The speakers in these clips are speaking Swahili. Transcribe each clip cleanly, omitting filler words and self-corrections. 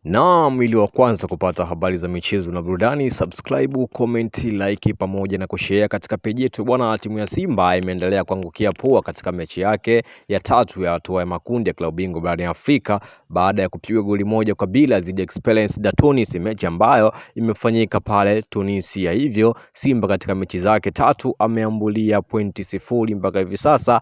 Naam, ili wa kwanza kupata habari za michezo na burudani, subscribe, comment, like pamoja na kushare katika page yetu. Bwana, timu ya Simba imeendelea kuangukia pua katika mechi yake ya tatu ya hatua ya makundi ya klabu bingwa barani Afrika baada ya kupigwa goli moja kwa bila dhidi ya Esperance de Tunis, mechi ambayo imefanyika pale Tunisia. Hivyo Simba katika mechi zake tatu ameambulia pointi 0 mpaka hivi sasa.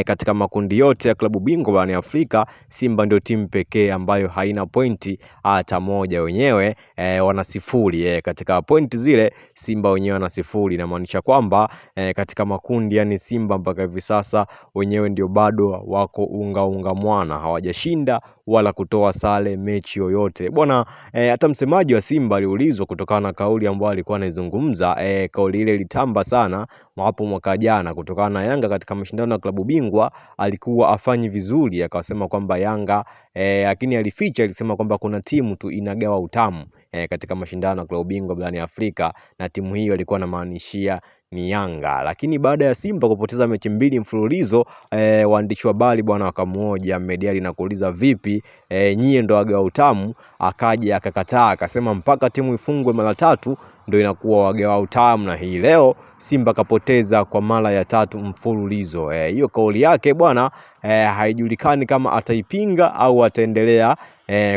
Katika makundi yote ya klabu bingwa barani Afrika, Simba ndio timu pekee ambayo haina pointi hata moja. Wenyewe wana 0 katika point zile. Simba wenyewe wana 0, inamaanisha kwamba katika makundi, yani Simba mpaka hivi sasa wenyewe ndio bado wako unga mwana, hawajashinda wala kutoa sare mechi yoyote bwana. Hata msemaji wa Simba aliulizwa kutokana na kauli ambayo alikuwa anaizungumza. Kauli ile ilitamba sana hapo mwaka jana kutokana na Yanga katika mashindano ya klabu bingwa alikuwa afanyi vizuri, akasema kwamba Yanga lakini alificha, alisema kwamba kuna timu tu inagawa utamu katika mashindano ya klabu bingwa barani Afrika, na timu hiyo alikuwa anamaanishia ni Yanga. Lakini baada ya Simba kupoteza mechi 2 mfululizo, waandishi wa habari bwana wakamuoja Mediali na kuuliza vipi, nyie ndo wagawa utamu? Akaja akakataa, akasema mpaka timu ifungwe mara 3 ndio inakuwa wagawa utamu, na hii leo Simba kapoteza kwa mara ya 3 mfululizo. Hiyo kauli yake bwana haijulikani kama ataipinga au ataendelea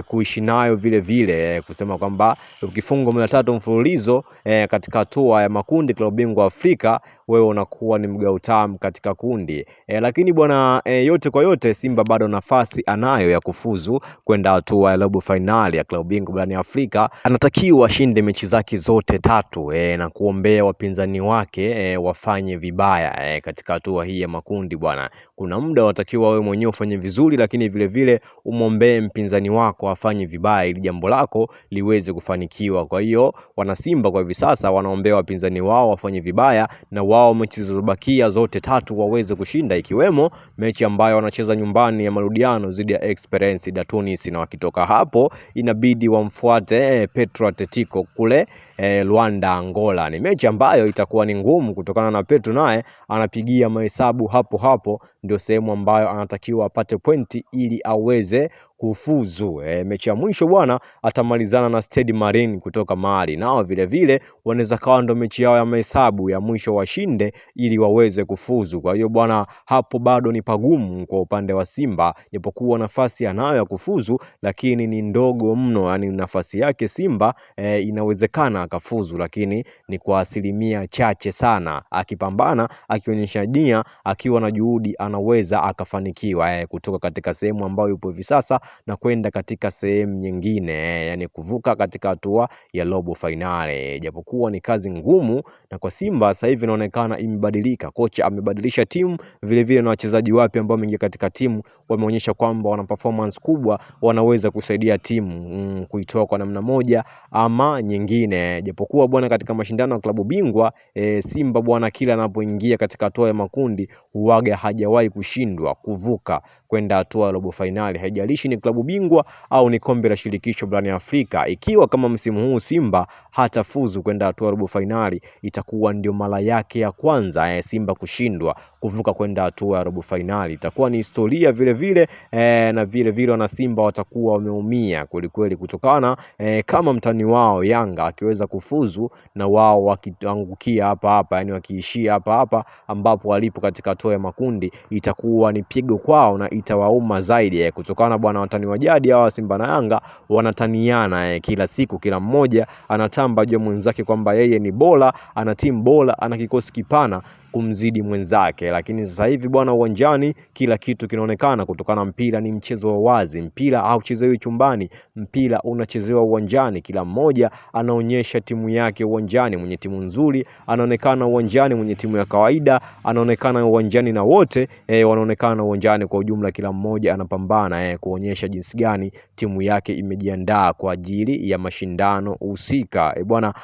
kuishi nayo vile vile, kusema kwamba ukifungwa mara 3 mfululizo katika hatua ya makundi klabu bingwa Afrika, wewe unakuwa ni mgao utamu katika kundi. Lakini bwana yote kwa yote, Simba bado nafasi anayo ya kufuzu kwenda hatua ya robo finali ya klabu bingwa barani Afrika. Anatakiwa ashinde mechi zake zote 3 na kuombea wapinzani wake wafanye vibaya katika hatua hii ya makundi bwana. Kuna muda unatakiwa wewe mwenyewe ufanye vizuri, lakini vile vile umwombee mpinzani wako afanye vibaya ili jambo lako liweze kufanikiwa. Kwa hiyo wana Simba kwa hivi sasa wanaombea wapinzani wao wafanye vibaya, na wao mechi zilizobakia zote 3 waweze kushinda, ikiwemo mechi ambayo wanacheza nyumbani ya marudiano dhidi ya Esperance de Tunis, na wakitoka hapo inabidi wamfuate Petro Atletico kule Luanda, Angola. Ni mechi ambayo itakuwa ni ngumu kutokana na Petro naye anapigia mahesabu hapo, ndio sehemu ambayo anatakiwa apate pointi ili aweze kufuzu. Mechi ya mwisho bwana atamalizana na Stade Marine kutoka Mali, nao vile vile wanaweza kawa ndo mechi yao ya mahesabu ya mwisho washinde ili waweze kufuzu. Kwa hiyo bwana, hapo bado ni pagumu kwa upande wa Simba, japokuwa nafasi anayo ya kufuzu lakini ni ndogo mno. Yani nafasi yake Simba inawezekana akafuzu, lakini ni kwa asilimia chache sana. Akipambana, akionyesha nia, akiwa na juhudi, anaweza akafanikiwa kutoka katika sehemu ambayo yupo hivi sasa na kwenda katika sehemu nyingine, yani kuvuka katika hatua ya robo finali, japokuwa ni kazi ngumu. Na kwa Simba sasa hivi inaonekana imebadilika, kocha amebadilisha timu, vile vile na wachezaji wapya ambao wameingia katika timu wameonyesha kwamba wana performance kubwa, wanaweza kusaidia timu kuitoa kwa namna moja ama nyingine. Japokuwa bwana katika mashindano ya klabu bingwa Simba bwana kila anapoingia katika hatua ya makundi huaga hajawahi kushindwa kuvuka kwenda hatua ya robo finali, haijalishi ni klabu bingwa au ni kombe la shirikisho barani Afrika. Ikiwa kama msimu huu Simba hatafuzu kwenda hatua ya robo finali, itakuwa ndio mara yake ya kwanza Simba kushindwa kuvuka kwenda hatua ya robo finali. Itakuwa ni historia vile vile na vile vile wana Simba watakuwa wameumia kweli kweli, kutokana kama mtani wao Yanga akiweza kufuzu na wao wakiangukia hapa, yani wakiishia hapa ambapo walipo katika hatua ya makundi, itakuwa ni pigo kwao na itawauma zaidi kutokana bwana, watani wa jadi hawa Simba na Yanga wanataniana kila siku, kila mmoja anatamba juu mwenzake kwamba yeye ni bora, ana timu bora, ana kikosi kipana kumzidi mwenzake. Lakini sasa hivi bwana, uwanjani kila kitu kinaonekana, kutokana mpira ni mchezo wa wazi. Mpira hauchezewi chumbani, mpira unachezewa uwanjani. Kila mmoja anaonyesha timu yake uwanjani. Mwenye timu nzuri anaonekana uwanjani, mwenye timu ya kawaida anaonekana uwanjani, na wote wanaonekana uwanjani kwa ujumla. Kila mmoja anapambana kuonyesha jinsi gani timu yake imejiandaa kwa ajili ya mashindano husika bwana.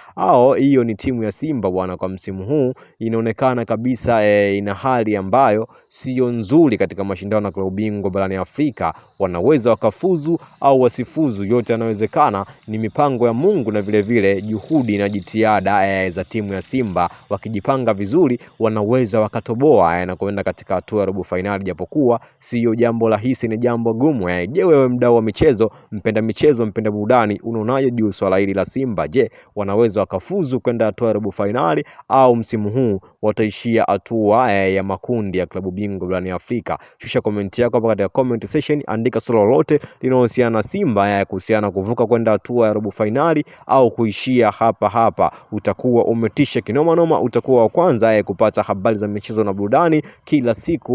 Hiyo ni timu ya Simba bwana kwa msimu huu, inaonekana kabisa ina hali ambayo sio nzuri katika mashindano ya klabu bingwa barani Afrika. Wanaweza wakafuzu au wasifuzu, yote yanawezekana. Ni mipango ya Mungu na vile vile juhudi na jitihada za timu ya Simba. Wakijipanga vizuri wanaweza wakatoboa na kuenda katika hatua ya robo finali, japokuwa sio jambo rahisi, ni jambo gumu. Je, wewe mdau wa michezo, mpenda burudani, unaonaje juu swala hili la Simba? Je, wanaweza wakafuzu kwenda hatua ya robo finali au msimu huu wataishia hatua ya makundi ya klabu bingwa barani Afrika? Shusha comment yako hapa katika comment section, andika swali lolote linalohusiana na Simba kuhusiana kuvuka kwenda hatua ya robo finali au kuishia hapa. Utakuwa umetisha kinoma noma, utakuwa wa kwanza kupata habari za michezo na burudani kila siku.